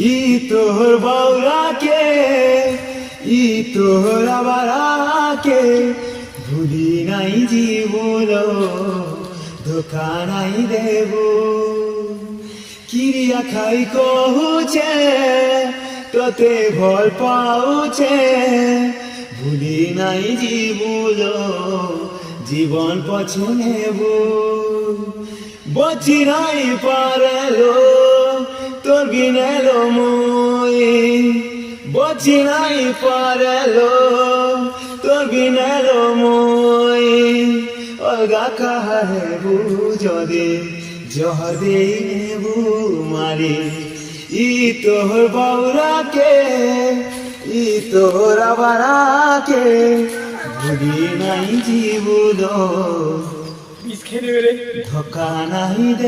ই তোর বাউরাকে ই তোর আবারাকে ভুলি নাই জীবন ধোকা নাই দেব কিরিয়া খাই কহুছে তোতে ভল পাউছে ভুলি নাই জীবন পছে নেব বচি নাই পারেলো তোর গিনেলো মই বচি নাই পারেলো তোর গিনেলো মই অলগা কাহেবু যদি জহর দেই নেবু মারি ই তোর বাউরাকে ই তোর আবারাকে ভুলি নাই জীবন ধোকা নাই দে